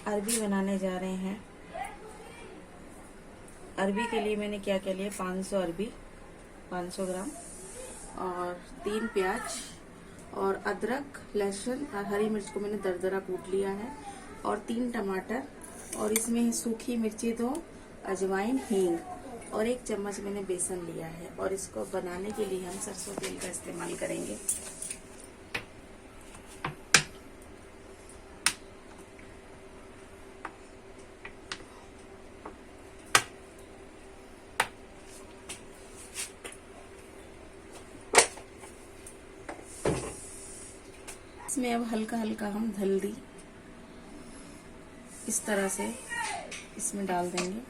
अरबी बनाने जा रहे हैं। अरबी के लिए मैंने क्या क्या लिया, 500 अरबी, 500 ग्राम, और 3 प्याज और अदरक, लहसुन और हरी मिर्च को मैंने दरदरा कूट लिया है, और 3 टमाटर, और इसमें सूखी मिर्ची 2, अजवाइन, हींग, और 1 चम्मच मैंने बेसन लिया है। और इसको बनाने के लिए हम सरसों तेल का इस्तेमाल करेंगे। इसमें अब हल्का हल्का हम हल्दी इस तरह से इसमें डाल देंगे।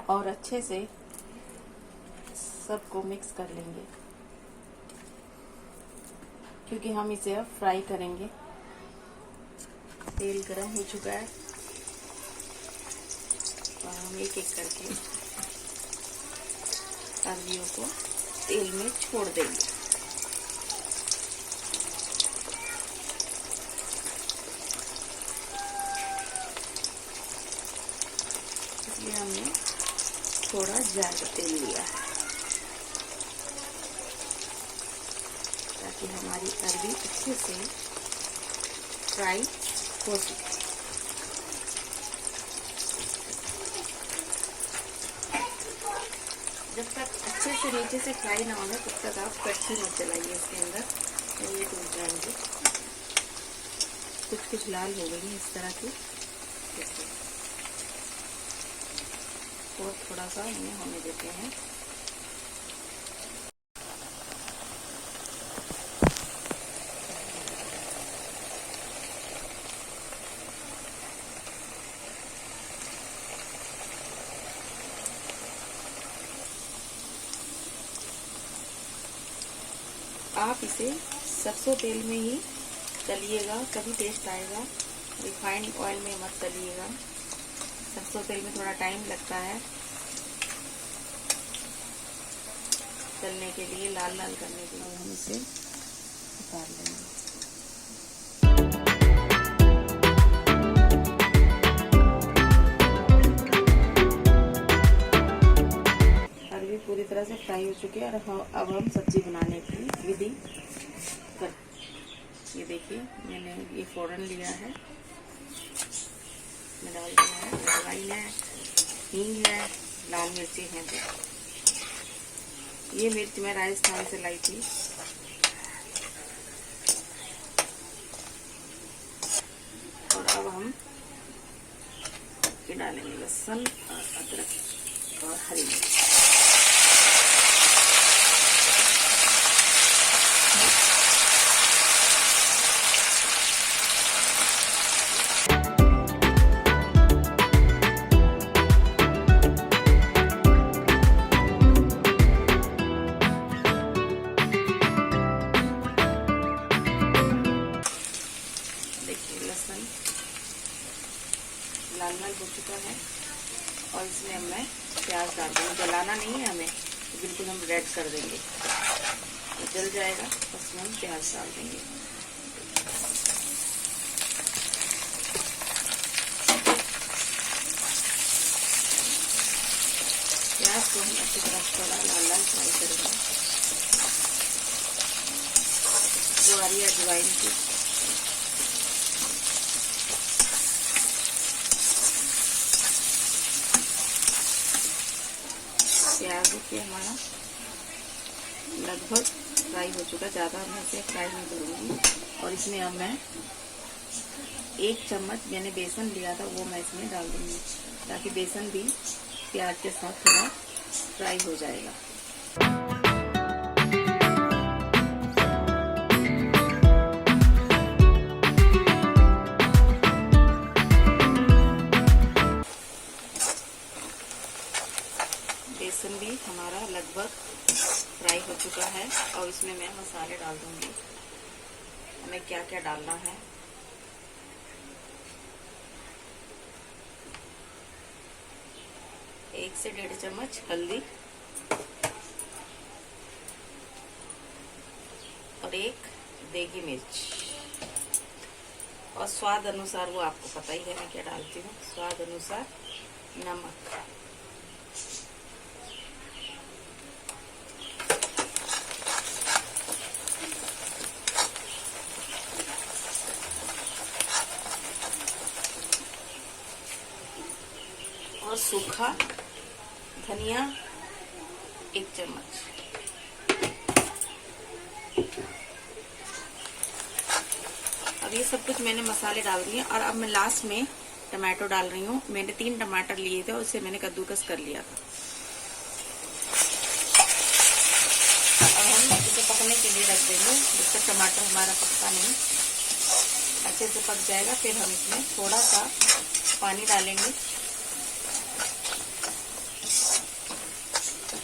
और अच्छे से सबको मिक्स कर लेंगे, क्योंकि हम इसे अब फ्राई करेंगे। तेल गरम हो चुका है और हम एक एक करके अरबियों को तेल में छोड़ देंगे। इसलिए हमने थोड़ा ज्यादा तेल लिया है ताकि हमारी अरबी अच्छे से फ्राई हो सके। जब तक अच्छे से नीचे से फ्राई ना होगा तब तक आप कच्ची मत चलाइए इसके अंदर, तो ये टूट जाएंगे। कुछ कुछ लाल हो गई है इस तरह की, और थोड़ा सा इन्हें होने देते हैं। आप इसे सरसों तेल में ही तलिएगा, तभी टेस्ट आएगा। रिफाइंड ऑयल में मत तलिएगा, सरसों तेल में थोड़ा टाइम लगता है तलने के लिए, लाल लाल करने के लिए। हम इसे उतार लेंगे। अरबी पूरी तरह से फ्राई हो चुके हैं और अब हम सब्जी बनाने की विधि कर। ये देखिए मैंने ये फोड़न लिया है, मैं डाल दिया है, अजवाइन है, हींग है, लाल मिर्ची हैं। ये मिर्च मैं राजस्थान से लाई थी। और अब हम ये डालेंगे लहसुन और अदरक और हरी मिर्च। लाल लाल हो चुका है और इसमें मैं प्याज डाल दूँगी। जलाना नहीं है हमें, तो बिल्कुल हम रेड कर देंगे, तो जल जाएगा। उसमें हम प्याज डाल देंगे। प्याज को हम अच्छी तरह थोड़ा लाल लाल फ्राई करेंगे। जो आ रही है अजवाइन की, प्याज देखिए हमारा लगभग फ्राई हो चुका, ज़्यादा मैं इसे फ्राई नहीं करूँगी। और इसमें अब मैं 1 चम्मच मैंने बेसन लिया था वो मैं इसमें डाल दूँगी, ताकि बेसन भी प्याज के साथ थोड़ा फ्राई हो जाएगा। बेसन भी हमारा लगभग फ्राई हो चुका है और इसमें मैं मसाले डाल दूंगी। हमें क्या क्या डालना है, 1 से 1.5 चम्मच हल्दी और 1 देगी मिर्च, और स्वाद अनुसार, वो आपको पता ही है मैं क्या डालती हूँ, स्वाद अनुसार नमक। और सूखा धनिया 1 चम्मच। अब ये सब कुछ मैंने मसाले डाल दिए, और अब मैं लास्ट में टमाटो डाल रही हूँ। मैंने 3 टमाटर लिए थे, उसे मैंने कद्दूकस कर लिया था। अब हम इसे पकने के लिए रख देंगे, जब तक टमाटर हमारा पकता नहीं, अच्छे से पक जाएगा। फिर हम इसमें थोड़ा सा पानी डालेंगे।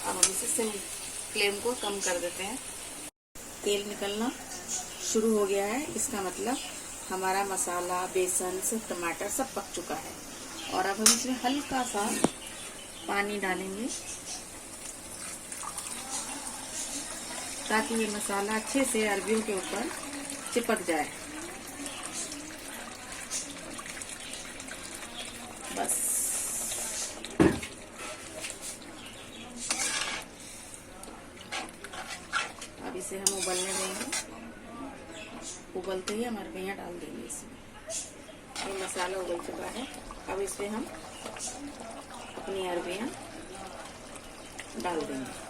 अब हम इसे सिम फ्लेम को कम कर देते हैं। तेल निकलना शुरू हो गया है, इसका मतलब हमारा मसाला, बेसन, सब टमाटर सब पक चुका है। और अब हम इसमें हल्का सा पानी डालेंगे ताकि ये मसाला अच्छे से अरबियों के ऊपर चिपक जाए। बस अब इसे हम उबलने देंगे। उबलते ही हम अरबियाँ डाल देंगे इसमें। ये मसाला उबल चुका है, अब इसमें हम अपनी अरबियाँ डाल देंगे।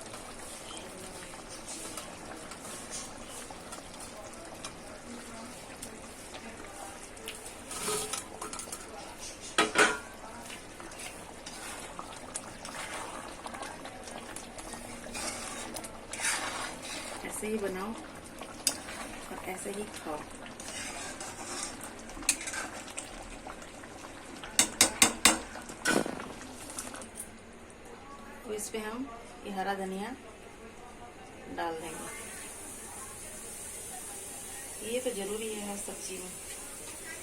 ऐसे ही बनाओ और ऐसे ही खाओ। तो इस पे हम ये हरा धनिया डाल देंगे। ये तो जरूरी है हर सब्जी में,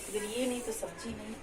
अगर ये नहीं तो सब्जी नहीं।